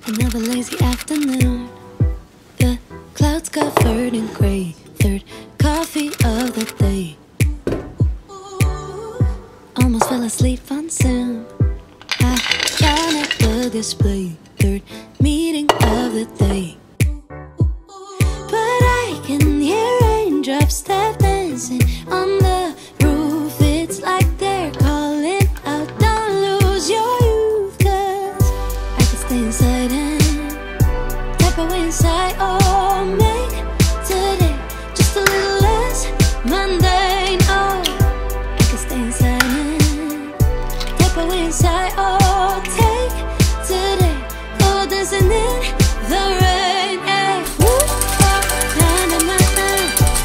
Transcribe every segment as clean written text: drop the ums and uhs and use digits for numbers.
Another lazy afternoon. The clouds covered in gray. Third coffee of the day. Almost fell asleep on Zoom. I yawn at the display. Third meeting of the day. But I can hear raindrops tap dancing on the roof. It's like they're calling out, don't lose your youth. Cause I can stay inside and tap away inside. Oh, make today just a little less mundane. Oh, I can stay inside and tap away inside. Oh, take today, oh, dancing in the rain. Yeah. Woo, oh, na na na na.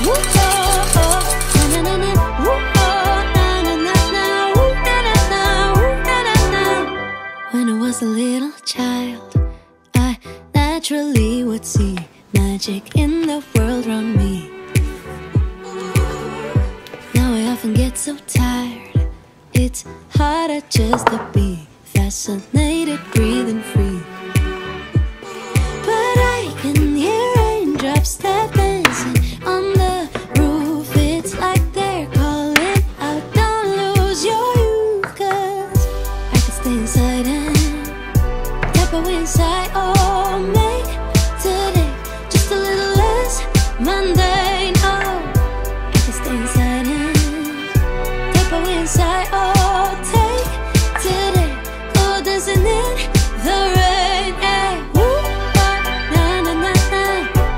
Woo, oh, oh, na na na na. Woo, oh, na na na na. Woo, na na na. Woo, na na na. When I was a little child, I naturally would see magic in the world around me. Now I often get so tired, it's harder just to be fascinated, breathing free. But I can hear raindrops tap dancing on the roof. It's like they're calling out, don't lose your youth. Cause I can stay inside and tap away inside. Oh, make today just a little less mundane. Oh, I can stay inside and tap away inside. Oh, take today, oh, dancing in the rain. Yeah. Woo, oh, na na na na.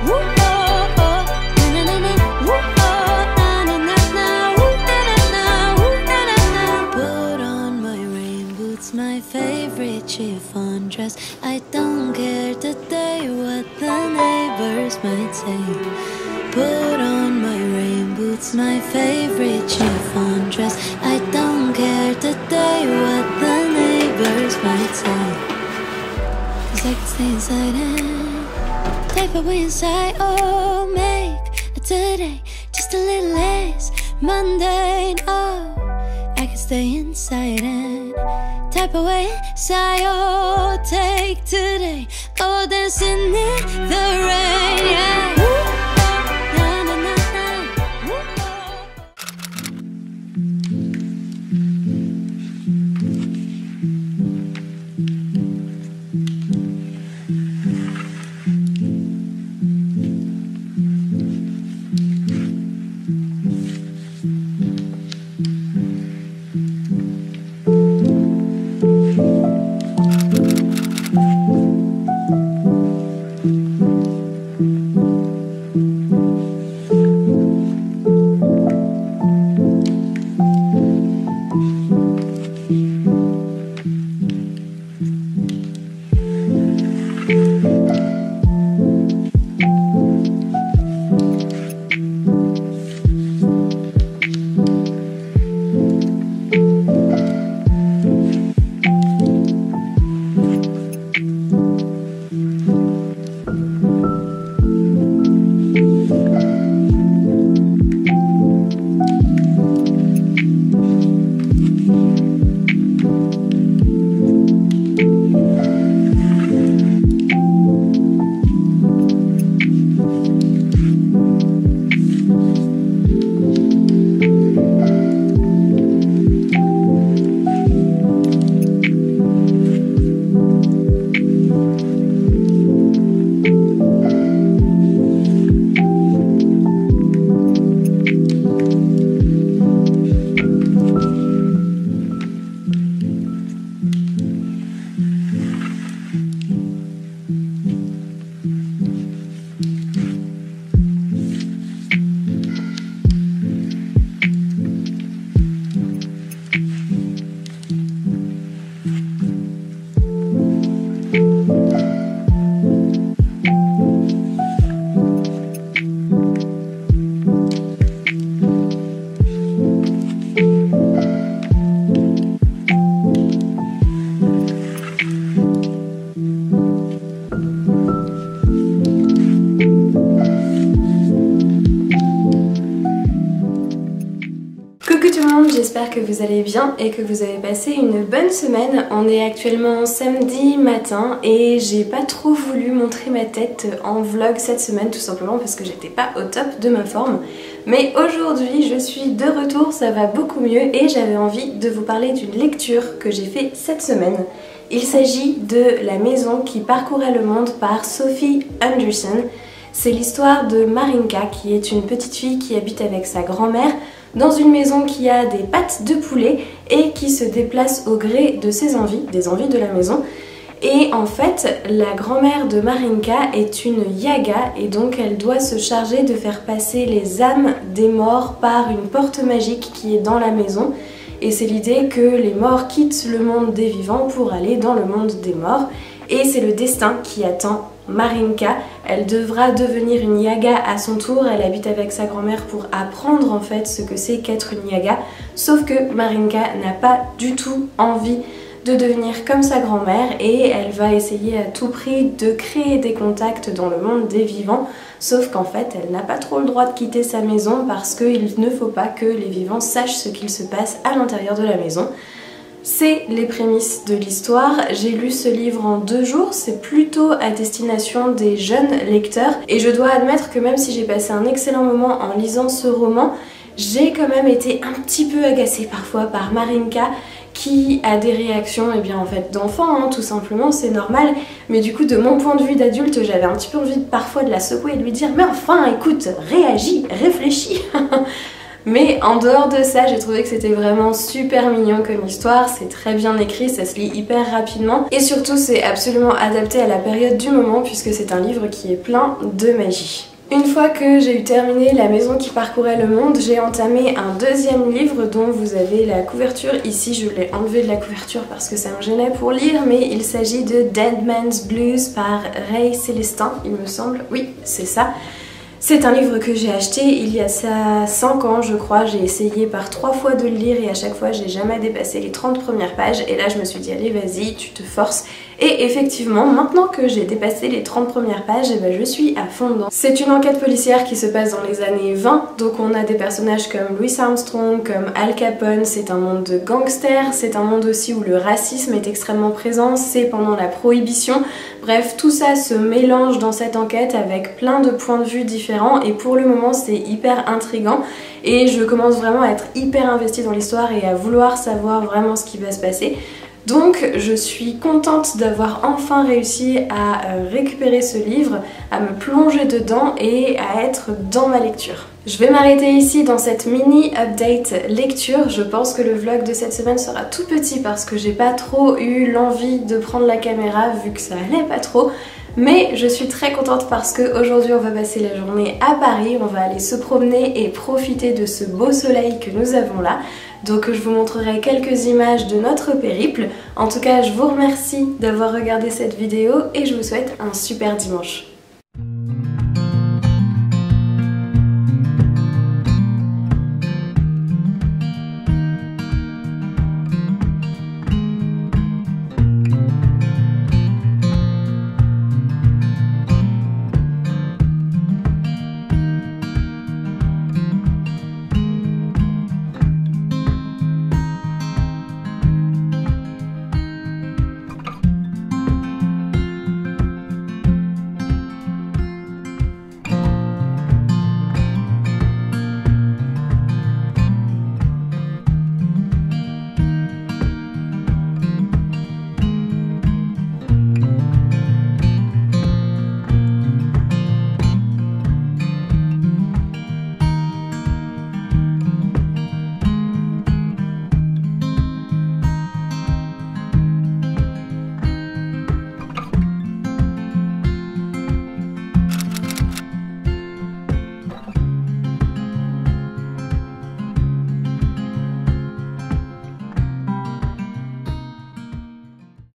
Woo, oh, oh, na na na na. Woo, oh, na na na na. Woo, na na na. Woo, na na na. Put on my rain boots, my favorite chiffon dress. I don't care today what the neighbors might say. Put on my rain boots, my favorite chiffon dress. I don't care today what the neighbors might say. Cause I can stay inside and type away inside. Oh, make today just a little less mundane. Oh, I can stay inside and type away inside. Oh, take today, go dancing in the rain. Yeah. Woo, oh, na na na na. Woo, oh. j'espère que vous allez bien et que vous avez passé une bonne semaine. On est actuellement samedi matin et j'ai pas trop voulu montrer ma tête en vlog cette semaine, tout simplement parce que j'étais pas au top de ma forme. Mais aujourd'hui je suis de retour, ça va beaucoup mieux et j'avais envie de vous parler d'une lecture que j'ai fait cette semaine. Il s'agit de La maison qui parcourait le monde par Sophie Anderson. C'est l'histoire de Marinka qui est une petite fille qui habite avec sa grand-mère dans une maison qui a des pattes de poulet et qui se déplace au gré de ses envies, des envies de la maison. Et en fait, la grand-mère de Marinka est une yaga et donc elle doit se charger de faire passer les âmes des morts par une porte magique qui est dans la maison. Et c'est l'idée que les morts quittent le monde des vivants pour aller dans le monde des morts. Et c'est le destin qui attend Marinka. Elle devra devenir une yaga à son tour. Elle habite avec sa grand-mère pour apprendre en fait ce que c'est qu'être une yaga. Sauf que Marinka n'a pas du tout envie de devenir comme sa grand-mère et elle va essayer à tout prix de créer des contacts dans le monde des vivants. Sauf qu'en fait, elle n'a pas trop le droit de quitter sa maison parce qu'il ne faut pas que les vivants sachent ce qu'il se passe à l'intérieur de la maison. C'est les prémices de l'histoire. J'ai lu ce livre en 2 jours, c'est plutôt à destination des jeunes lecteurs et je dois admettre que même si j'ai passé un excellent moment en lisant ce roman, j'ai quand même été un petit peu agacée parfois par Marinka qui a des réactions en fait d'enfant, hein, tout simplement, c'est normal, mais du coup de mon point de vue d'adulte j'avais un petit peu envie parfois de la secouer et de lui dire mais enfin écoute, réagis, réfléchis. Mais en dehors de ça, j'ai trouvé que c'était vraiment super mignon comme histoire, c'est très bien écrit, ça se lit hyper rapidement et surtout c'est absolument adapté à la période du moment puisque c'est un livre qui est plein de magie. Une fois que j'ai eu terminé La maison qui parcourait le monde, j'ai entamé un 2e livre dont vous avez la couverture. Ici, je l'ai enlevé de la couverture parce que ça me gênait pour lire, mais il s'agit de Dead Man's Blues par Ray Célestin, il me semble. Oui, c'est ça. C'est un livre que j'ai acheté il y a ça 5 ans je crois, j'ai essayé par 3 fois de le lire et à chaque fois j'ai jamais dépassé les 30 premières pages et là je me suis dit allez vas-y tu te forces et effectivement maintenant que j'ai dépassé les 30 premières pages je suis à fond dedans. C'est une enquête policière qui se passe dans les années 20 donc on a des personnages comme Louis Armstrong, comme Al Capone, c'est un monde de gangsters, c'est un monde aussi où le racisme est extrêmement présent, c'est pendant la prohibition. Bref, tout ça se mélange dans cette enquête avec plein de points de vue différents et pour le moment c'est hyper intriguant et je commence vraiment à être hyper investie dans l'histoire et à vouloir savoir vraiment ce qui va se passer. Donc je suis contente d'avoir enfin réussi à récupérer ce livre, à me plonger dedans et à être dans ma lecture. Je vais m'arrêter ici dans cette mini update lecture. Je pense que le vlog de cette semaine sera tout petit parce que j'ai pas trop eu l'envie de prendre la caméra vu que ça allait pas trop. Mais je suis très contente parce qu'aujourd'hui on va passer la journée à Paris, on va aller se promener et profiter de ce beau soleil que nous avons là. Donc je vous montrerai quelques images de notre périple. En tout cas je vous remercie d'avoir regardé cette vidéo et je vous souhaite un super dimanche.